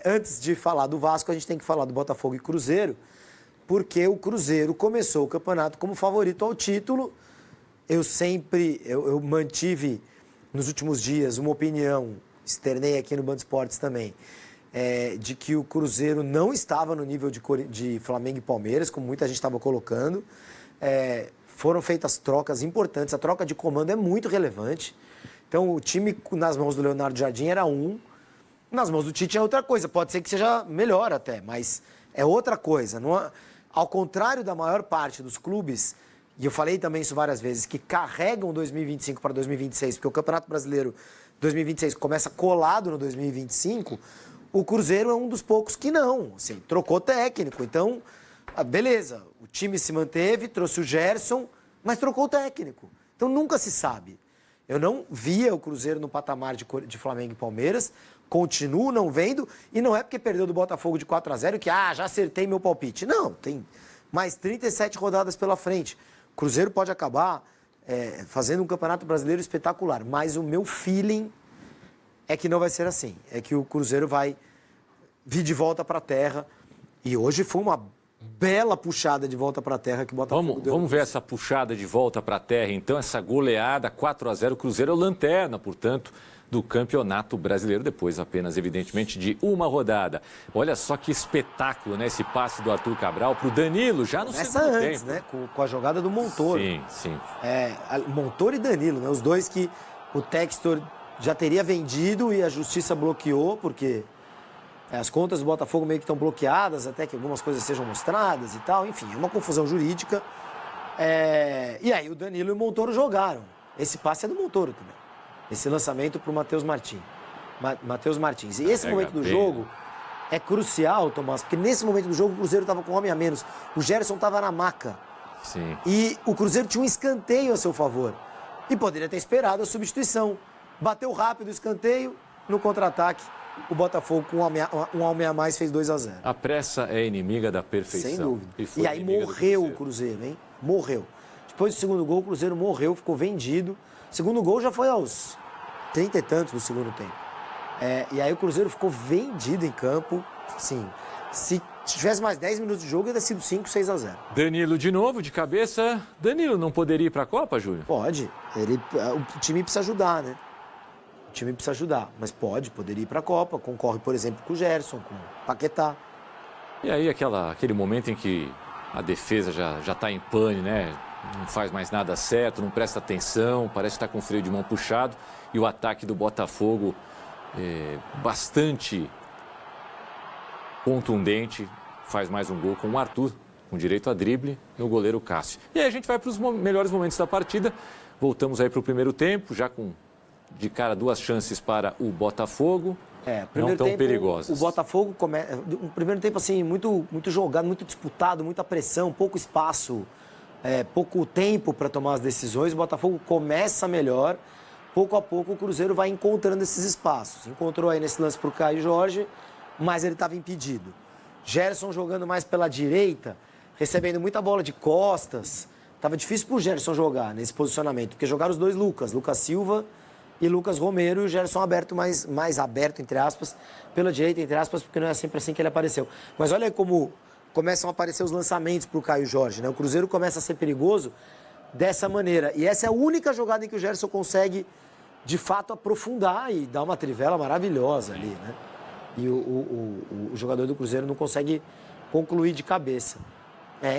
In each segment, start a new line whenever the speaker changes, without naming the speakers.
antes de falar do Vasco, a gente tem que falar do Botafogo e Cruzeiro, porque o Cruzeiro começou o campeonato como favorito ao título. Eu mantive nos últimos dias uma opinião, externei aqui no Band Esportes também, de que o Cruzeiro não estava no nível de Flamengo e Palmeiras, como muita gente estava colocando. Foram feitas trocas importantes, a troca de comando é muito relevante. Então, o time nas mãos do Leonardo Jardim era nas mãos do Tite é outra coisa. Pode ser que seja melhor até, mas é outra coisa. Ao contrário da maior parte dos clubes, e eu falei também isso várias vezes, que carregam 2025 para 2026, porque o Campeonato Brasileiro 2026 começa colado no 2025, o Cruzeiro é um dos poucos que não. Assim, trocou técnico, então, beleza, o time se manteve, trouxe o Gerson, mas trocou o técnico. Então nunca se sabe. Eu não via o Cruzeiro no patamar de Flamengo e Palmeiras, continuo não vendo, e não é porque perdeu do Botafogo de 4-0 que, já acertei meu palpite. Não, tem mais 37 rodadas pela frente. O Cruzeiro pode acabar fazendo um Campeonato Brasileiro espetacular, mas o meu feeling é que não vai ser assim. É que o Cruzeiro vai vir de volta para a terra, e hoje foi uma bela puxada de volta para a terra que o Botafogo deu.
Vamos ver essa puxada de volta para a terra, então, essa goleada 4-0. O Cruzeiro é o lanterna, portanto, do Campeonato Brasileiro, depois apenas, evidentemente, de uma rodada. Olha só que espetáculo, né? Esse passe do Arthur Cabral para o Danilo, já no segundo
antes,
tempo.
Né? Com a jogada do Montoro.
Sim.
Montoro e Danilo, né? Os dois que o Textor já teria vendido e a justiça bloqueou, porque as contas do Botafogo meio que estão bloqueadas, até que algumas coisas sejam mostradas e tal. Enfim, é uma confusão jurídica. E aí o Danilo e o Montoro jogaram. Esse passe é do Montoro também. Esse lançamento para o Matheus Martins. E esse momento do jogo é crucial, Tomás, porque nesse momento do jogo o Cruzeiro estava com um homem a menos. O Gerson estava na maca.
Sim.
E o Cruzeiro tinha um escanteio a seu favor. E poderia ter esperado a substituição. Bateu rápido o escanteio, no contra-ataque. O Botafogo, com um homem a mais, fez 2-0.
A pressa é inimiga da perfeição.
Sem dúvida. E aí morreu o Cruzeiro, hein? Morreu. Depois do segundo gol, o Cruzeiro morreu, ficou vendido. O segundo gol já foi aos 30 e tantos do segundo tempo. E aí o Cruzeiro ficou vendido em campo. Sim. Se tivesse mais 10 minutos de jogo, ia ter sido 5-6-0.
Danilo de novo, de cabeça. Danilo não poderia ir para a Copa, Júlio?
Pode. O time precisa ajudar, né? O time precisa ajudar, mas poderia ir para a Copa, concorre, por exemplo, com o Gerson, com o Paquetá.
E aí aquele momento em que a defesa já está em pane, né? Não faz mais nada certo, não presta atenção, parece estar com o freio de mão puxado, e o ataque do Botafogo bastante contundente, faz mais um gol com o Arthur, com direito a drible, e o goleiro Cássio. E aí a gente vai para os melhores momentos da partida, voltamos aí para o primeiro tempo, já com de cara 2 chances para o Botafogo, não tão perigosas.
O Botafogo começa um primeiro tempo assim muito jogado, muito disputado, muita pressão, pouco espaço, pouco tempo para tomar as decisões. O Botafogo começa melhor, pouco a pouco o Cruzeiro vai encontrando esses espaços. Encontrou aí nesse lance para o Caio Jorge, mas ele estava impedido. Gerson jogando mais pela direita, recebendo muita bola de costas. Estava difícil para o Gerson jogar nesse posicionamento, porque jogaram os dois Lucas Silva e Lucas Romero, e o Gerson aberto, mais aberto, entre aspas, pela direita, entre aspas, porque não é sempre assim que ele apareceu. Mas olha aí como começam a aparecer os lançamentos para o Caio Jorge, né? O Cruzeiro começa a ser perigoso dessa maneira. E essa é a única jogada em que o Gerson consegue, de fato, aprofundar e dar uma trivela maravilhosa ali, né? E o jogador do Cruzeiro não consegue concluir de cabeça.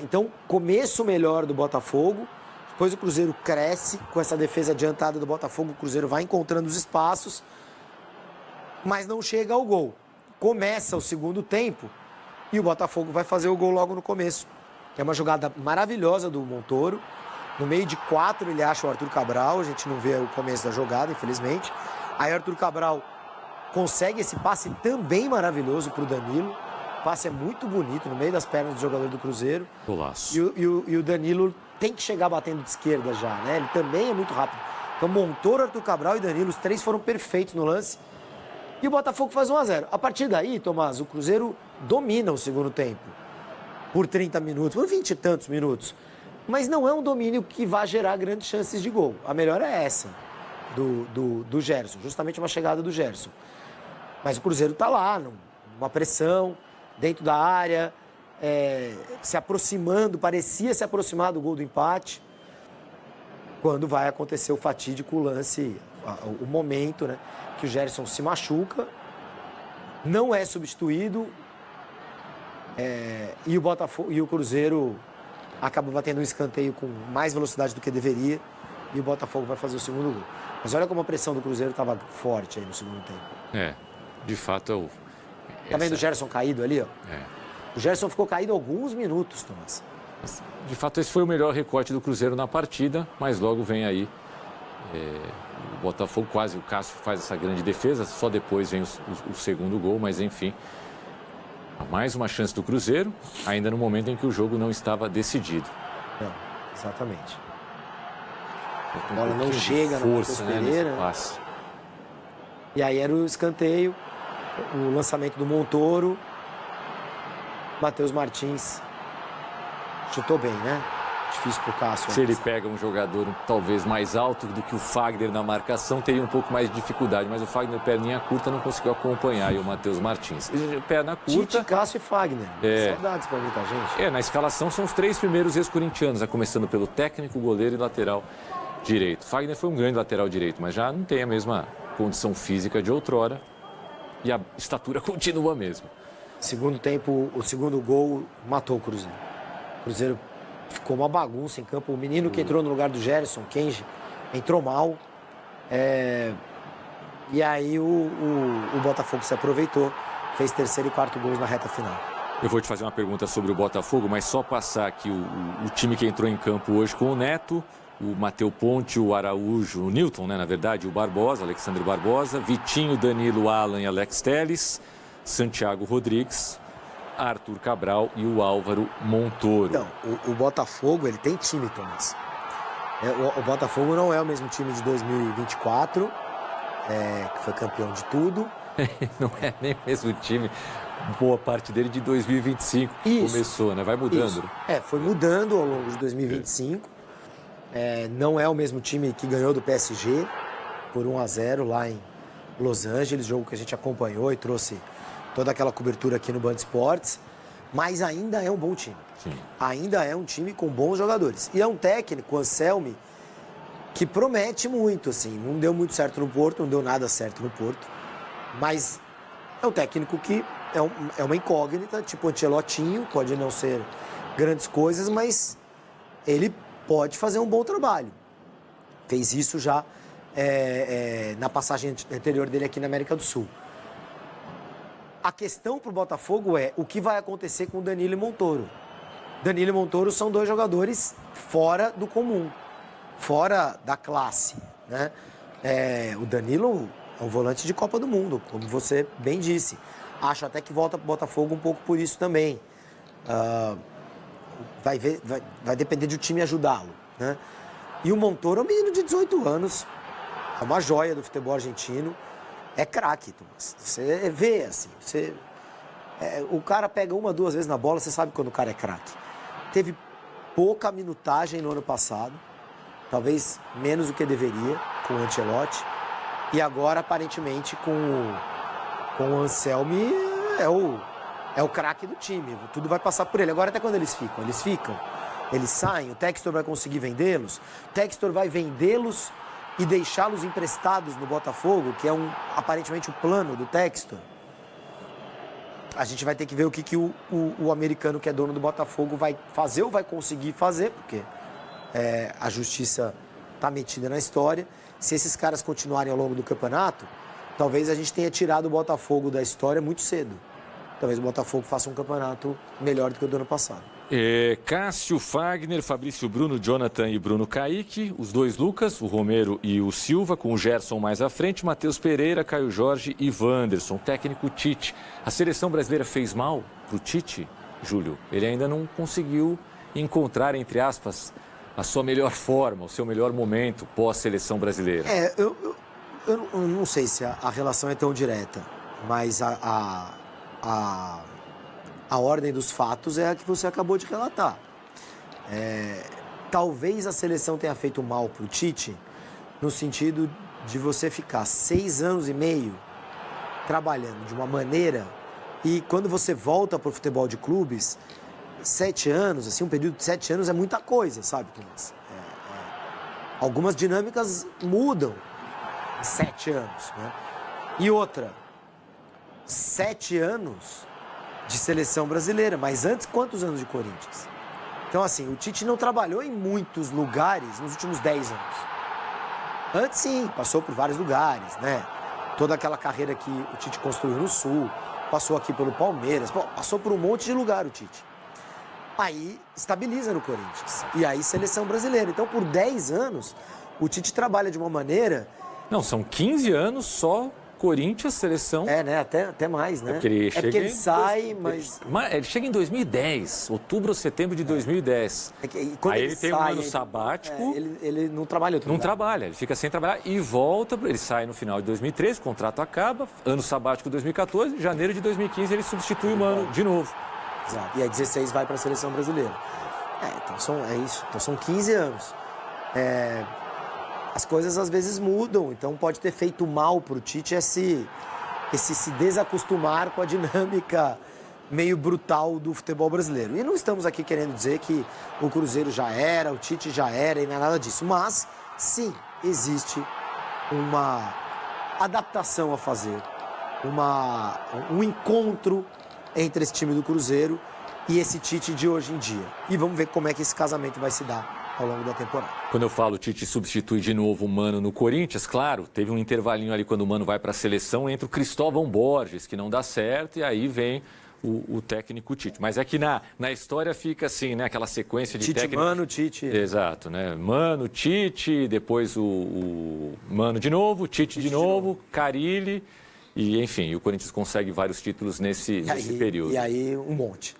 Então, começo melhor do Botafogo. Depois o Cruzeiro cresce com essa defesa adiantada do Botafogo. O Cruzeiro vai encontrando os espaços, mas não chega ao gol. Começa o segundo tempo e o Botafogo vai fazer o gol logo no começo. É uma jogada maravilhosa do Montoro. No meio de 4 ele acha o Arthur Cabral. A gente não vê o começo da jogada, infelizmente. Aí o Arthur Cabral consegue esse passe também maravilhoso para o Danilo. O passe é muito bonito, no meio das pernas do jogador do Cruzeiro.
Golaço.
E o Danilo tem que chegar batendo de esquerda já, né? Ele também é muito rápido. Então, Montoro, Arthur Cabral e Danilo, os 3 foram perfeitos no lance. E o Botafogo faz 1-0. A partir daí, Tomás, o Cruzeiro domina o segundo tempo. Por 30 minutos, por 20 e tantos minutos. Mas não é um domínio que vai gerar grandes chances de gol. A melhor é essa, do Gerson. Justamente uma chegada do Gerson. Mas o Cruzeiro está lá, numa pressão, dentro da área, se aproximando, parecia se aproximar do gol do empate, quando vai acontecer o fatídico lance, o momento, né, que o Gerson se machuca, não é substituído, e o Botafogo e o Cruzeiro acaba batendo um escanteio com mais velocidade do que deveria, e o Botafogo vai fazer o segundo gol. Mas olha como a pressão do Cruzeiro estava forte aí no segundo tempo.
De fato
Tá vendo o Gerson caído ali, ó? O Gerson ficou caído alguns minutos, Tomás.
De fato, esse foi o melhor recorte do Cruzeiro na partida, mas logo vem aí o Botafogo, quase o Cássio faz essa grande defesa, só depois vem o segundo gol, mas enfim, mais uma chance do Cruzeiro, ainda no momento em que o jogo não estava decidido.
Não, exatamente.
A
bola não chega na
força,
Matheus Pereira, né? E aí era o escanteio, o lançamento do Montoro. Matheus Martins chutou bem, né? Difícil pro Cássio.
Se ele pega um jogador talvez mais alto do que o Fagner na marcação, teria um pouco mais de dificuldade. Mas o Fagner, perninha curta, não conseguiu acompanhar. E o Matheus Martins. Perna curta.
Tite, Cássio e Fagner. Saudades pra muita gente.
Na escalação são os 3 primeiros ex-corintianos, começando pelo técnico, goleiro e lateral direito. Fagner foi um grande lateral direito, mas já não tem a mesma condição física de outrora. E a estatura continua mesmo.
Segundo tempo, o segundo gol matou o Cruzeiro. O Cruzeiro ficou uma bagunça em campo. O menino que entrou no lugar do Gerson, Kenji, entrou mal. E aí o Botafogo se aproveitou, fez terceiro e quarto gols na reta final.
Eu vou te fazer uma pergunta sobre o Botafogo, mas só passar aqui o time que entrou em campo hoje com o Neto, o Mateu Ponte, o Araújo, o Newton, né, na verdade, o Barbosa, Alexandre Barbosa, Vitinho, Danilo, Alan e Alex Telles, Santiago Rodrigues, Arthur Cabral e o Álvaro Montoro.
Então, o Botafogo, ele tem time, Tomás. O Botafogo não é o mesmo time de 2024, que foi campeão de tudo.
Não é nem o mesmo time, boa parte dele de 2025 começou, né? Vai mudando.
Isso. Foi mudando ao longo de 2025. Não é o mesmo time que ganhou do PSG por 1-0 lá em Los Angeles, jogo que a gente acompanhou e trouxe toda aquela cobertura aqui no Band Esportes, mas ainda é um bom time.
Sim.
Ainda é um time com bons jogadores. E é um técnico, o Anselmi, que promete muito, assim. Não deu muito certo no Porto, não deu nada certo no Porto, mas é um técnico que é uma incógnita, tipo Ancelotinho, pode não ser grandes coisas, mas ele pode fazer um bom trabalho. Fez isso já na passagem anterior dele aqui na América do Sul. A questão para o Botafogo é o que vai acontecer com o Danilo e Montoro. Danilo e Montoro são 2 jogadores fora do comum, fora da classe, né? O Danilo é um volante de Copa do Mundo, como você bem disse. Acho até que volta para o Botafogo um pouco por isso também. Vai depender do time ajudá-lo, né? E o Montoro é um menino de 18 anos, é uma joia do futebol argentino, é craque, Tomás. Você vê assim, o cara pega 1, 2 vezes na bola, você sabe quando o cara é craque. Teve pouca minutagem no ano passado, talvez menos do que deveria, com o Ancelotti, e agora aparentemente com o Anselmi é o craque do time, tudo vai passar por ele. Agora até quando eles ficam, eles saem, o Textor vai conseguir vendê-los, o Textor vai vendê-los e deixá-los emprestados no Botafogo, que é aparentemente o plano do Textor. A gente vai ter que ver o que o americano que é dono do Botafogo vai fazer ou vai conseguir fazer, porque a justiça está metida na história. Se esses caras continuarem ao longo do campeonato, talvez a gente tenha tirado o Botafogo da história muito cedo. Talvez o Botafogo faça um campeonato melhor do que o do ano passado.
Cássio, Fagner, Fabrício Bruno, Jonathan e Bruno Kaique, os 2 Lucas, o Romero e o Silva, com o Gerson mais à frente, Matheus Pereira, Caio Jorge e Wanderson, técnico Tite. A seleção brasileira fez mal para o Tite, Júlio? Ele ainda não conseguiu encontrar, entre aspas, a sua melhor forma, o seu melhor momento pós-seleção brasileira.
Eu não sei se a relação é tão direta, mas a ordem dos fatos é a que você acabou de relatar. Talvez a seleção tenha feito mal para o Tite, no sentido de você ficar 6 anos e meio trabalhando de uma maneira, e quando você volta para o futebol de clubes, 7 anos, assim, um período de 7 anos é muita coisa, sabe, Tomás? Algumas dinâmicas mudam em 7 anos, né? E outra, 7 anos de seleção brasileira, mas antes, quantos anos de Corinthians? Então, assim, o Tite não trabalhou em muitos lugares nos últimos 10 anos. Antes, sim, passou por vários lugares, né? Toda aquela carreira que o Tite construiu no Sul, passou aqui pelo Palmeiras, passou por um monte de lugar o Tite. Aí estabiliza no Corinthians. E aí seleção brasileira. Então, por 10 anos, o Tite trabalha de uma maneira...
Não, são 15 anos só Corinthians, seleção.
né? Até mais, né?
É porque ele
sai, mas...
Ele chega em 2010, outubro ou setembro de 2010. Aí ele tem um ano sabático.
Ele não trabalha outro
Não
lugar.
trabalha, ele fica sem trabalhar e volta, ele sai no final de 2013, o contrato acaba, ano sabático 2014, janeiro de 2015 ele substitui o Mano de novo.
Exato. E aí 16 vai para a seleção brasileira. Então isso. Então são 15 anos. As coisas às vezes mudam, então pode ter feito mal para o Tite esse se desacostumar com a dinâmica meio brutal do futebol brasileiro. E não estamos aqui querendo dizer que o Cruzeiro já era, o Tite já era e não é nada disso. Mas, sim, existe uma adaptação a fazer, um encontro entre esse time do Cruzeiro e esse Tite de hoje em dia. E vamos ver como é que esse casamento vai se dar ao longo da temporada.
Quando eu falo Tite substitui de novo o Mano no Corinthians, claro, teve um intervalinho ali quando o Mano vai para a seleção, entra o Cristóvão Borges, que não dá certo, e aí vem o técnico Tite. Mas é que na história fica assim, né? Aquela sequência de
Tite,
técnicos.
Mano, Tite.
Exato, né? Mano, Tite, depois o Mano de novo, Tite de novo, Carille. E, enfim, o Corinthians consegue vários títulos nesse período.
E aí, um monte.